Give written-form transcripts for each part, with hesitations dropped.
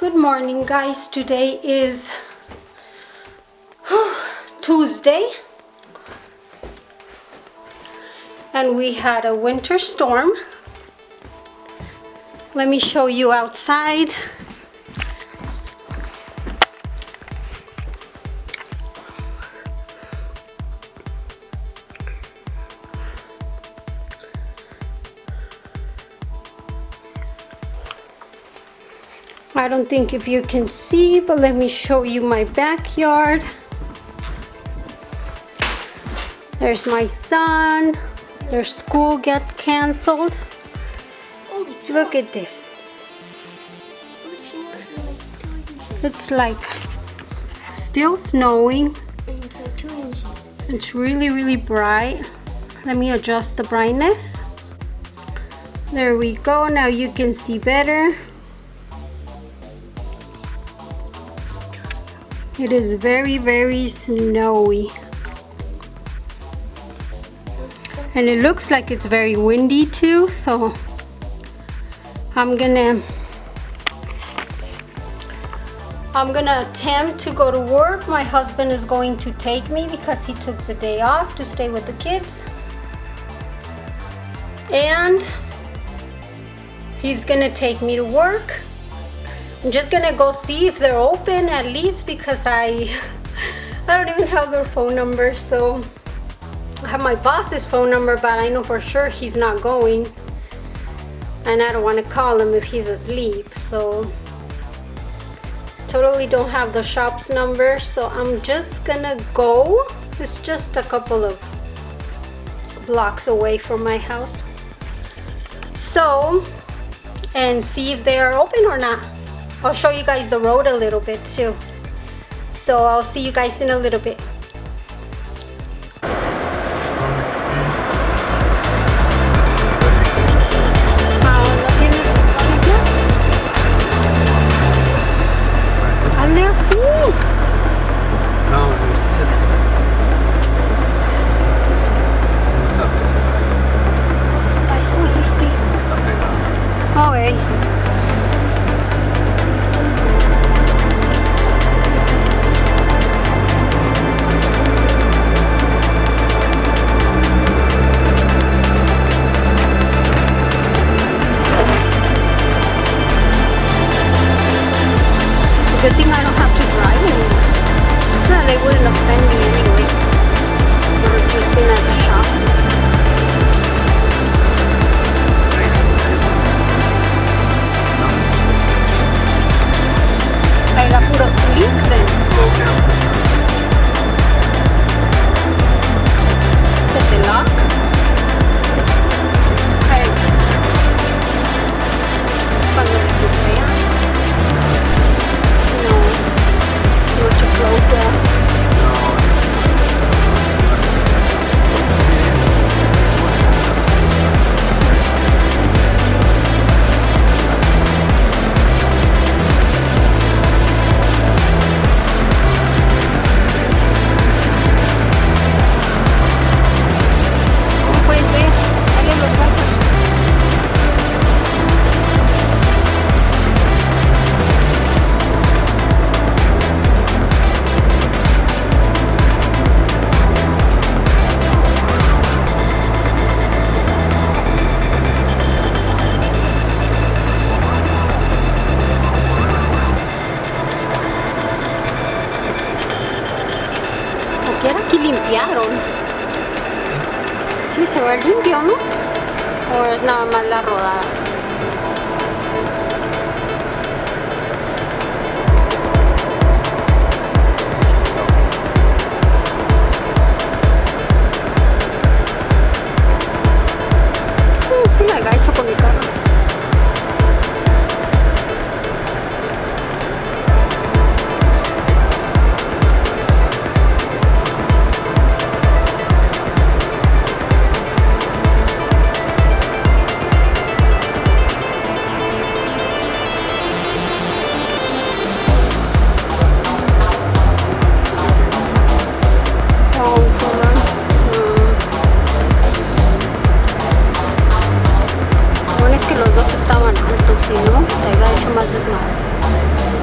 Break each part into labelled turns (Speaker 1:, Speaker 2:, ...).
Speaker 1: Good morning, guys. Today is Tuesday, and we had a winter storm. Let me show you outside. I don't think if you can see, but let me show you my backyard. There's my son. Their school got canceled. Look at this. It's like still snowing. It's really bright. Let me adjust the brightness. There we go. Now you can see better. It is very snowy, and it looks like it's very windy too, so I'm gonna attempt to go to work. My husband is going to take me because he took the day off to stay with the kids, and he's gonna take me to work. I'm just gonna go see if they're open at least, because I don't even have their phone number. So I have my boss's phone number, but I know for sure he's not going, and I don't want to call him if he's asleep. So totally don't have the shop's number, so I'm just gonna go. It's just a couple of blocks away from my house, so, and see if they are open or not. I'll show you guys the road a little bit too. So I'll see you guys in a little bit. Hazle así.
Speaker 2: No,
Speaker 1: Ay, subiste. Ok. Good thing I don't have to drive anymore. No, they wouldn't offend me anyway. I would have just been at the shop. I got puro sleep then. Set the lock. Okay. Cuando le puse to close that. Aquí limpiaron. Sí, se ve limpio, ¿no? ¿O es nada más la rodada? Sí, la he hecho con mi carro. Es que los dos estaban altos, y no, se había hecho más desmadre.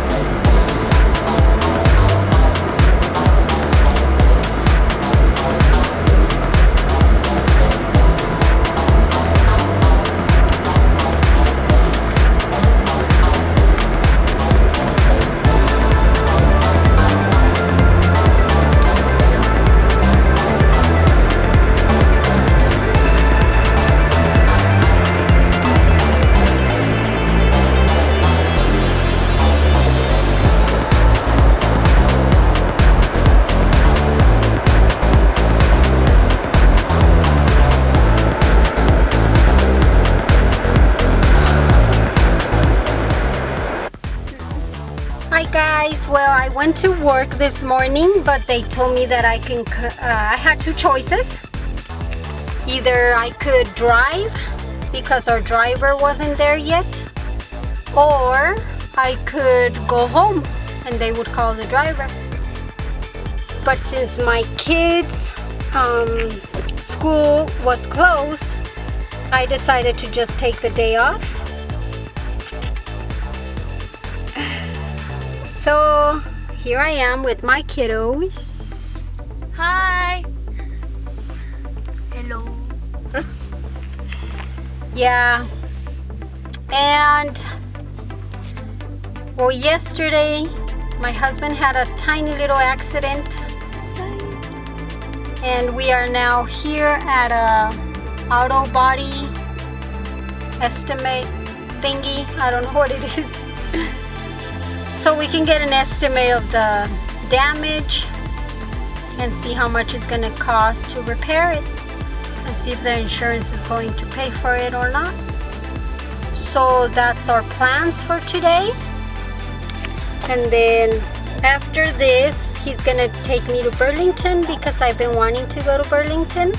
Speaker 1: Well, I went to work this morning, but they told me that I had two choices. Either I could drive because our driver wasn't there yet, or I could go home and they would call the driver. But since my kids' school was closed, I decided to just take the day off. So here I am with my kiddos.
Speaker 2: Hi. Hello.
Speaker 1: Yeah. And well, yesterday my husband had a tiny little accident, and we are now here at a auto body estimate thingy. I don't know what it is. So we can get an estimate of the damage and see how much it's gonna cost to repair it, and see if the insurance is going to pay for it or not. So that's our plans for today. And then after this, he's gonna take me to Burlington because I've been wanting to go to Burlington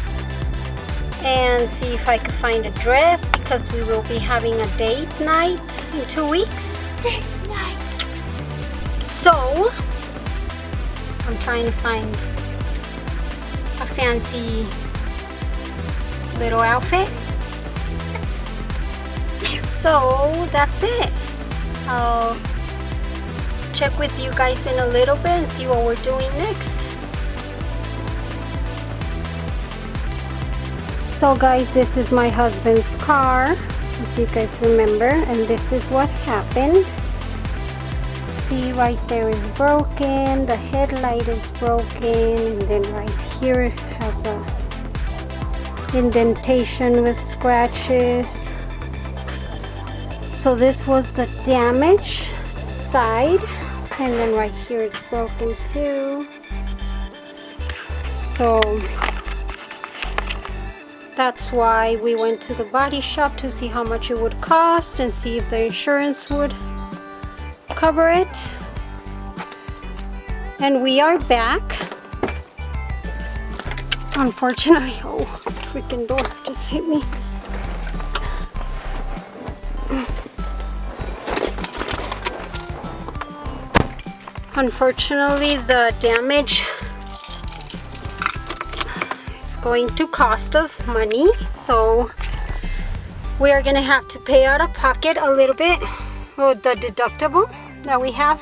Speaker 1: and see if I could find a dress, because we will be having a date night in 2 weeks.
Speaker 2: Date night.
Speaker 1: So I'm trying to find a fancy little outfit. So that's it. I'll check with you guys in a little bit and see what we're doing next. So guys, this is my husband's car, as you guys remember, and this is what happened. See, right there is broken, the headlight is broken, and then right here it has a indentation with scratches. So this was the damaged side, and then right here it's broken too. So that's why we went to the body shop to see how much it would cost and see if the insurance would cover it. And we are back. Unfortunately, oh, freaking door just hit me. Unfortunately, the damage is going to cost us money, so we are gonna have to pay out of pocket a little bit with the deductible that we have.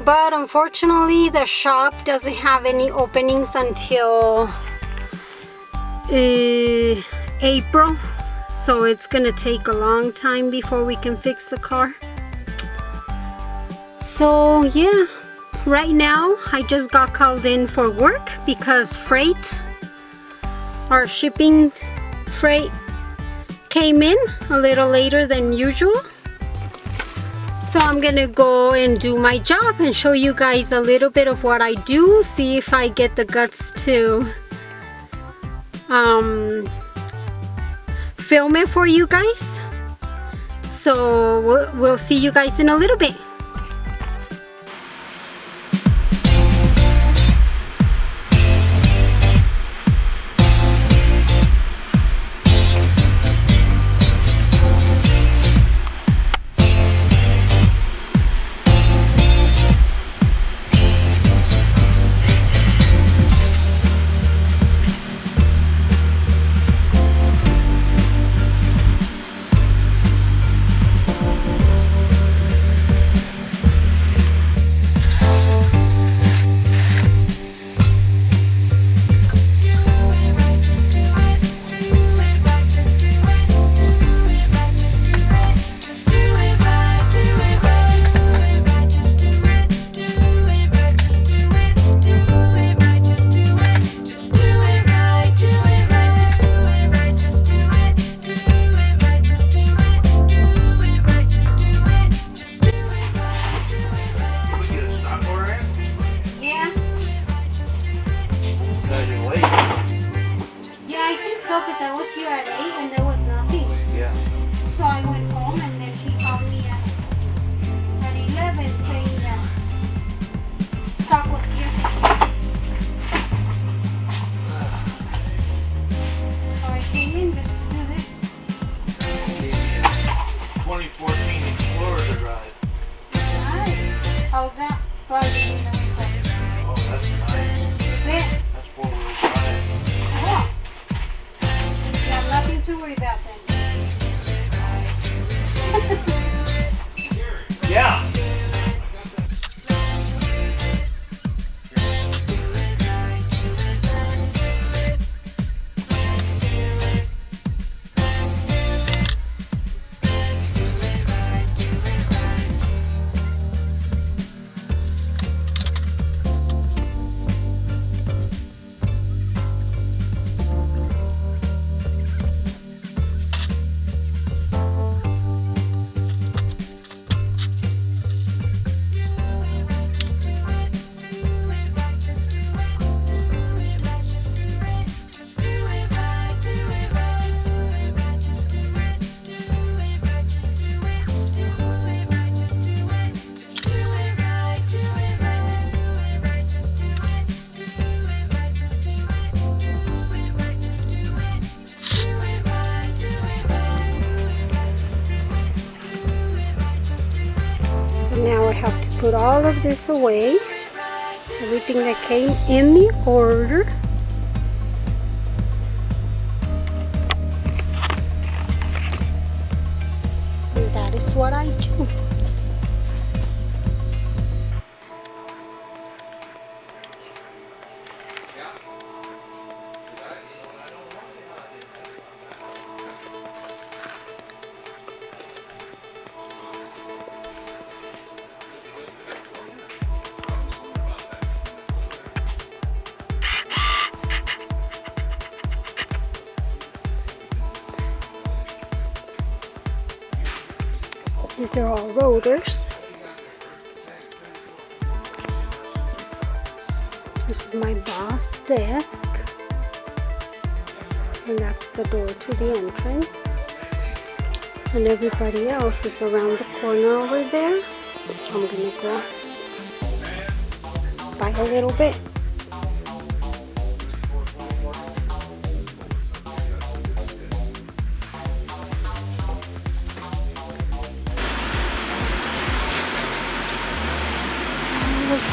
Speaker 1: But unfortunately, the shop doesn't have any openings until April, so it's gonna take a long time before we can fix the car. So yeah, right now I just got called in for work because our shipping freight came in a little later than usual. So I'm gonna go and do my job and show you guys a little bit of what I do, see if I get the guts to film it for you guys. So we'll see you guys in a little bit. all that private in the winter.
Speaker 3: Oh, that's nice.
Speaker 1: Yeah.
Speaker 3: That's four-wheel drive.
Speaker 1: Oh. You have nothing to worry about then.
Speaker 3: Yeah.
Speaker 1: Now I have to put all of this away. Everything that came in the order. And that is what I do. These are all rotors. This is my boss desk. And that's the door to the entrance. And everybody else is around the corner over there. So I'm gonna go by a little bit.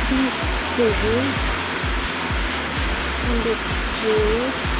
Speaker 1: These things on the street.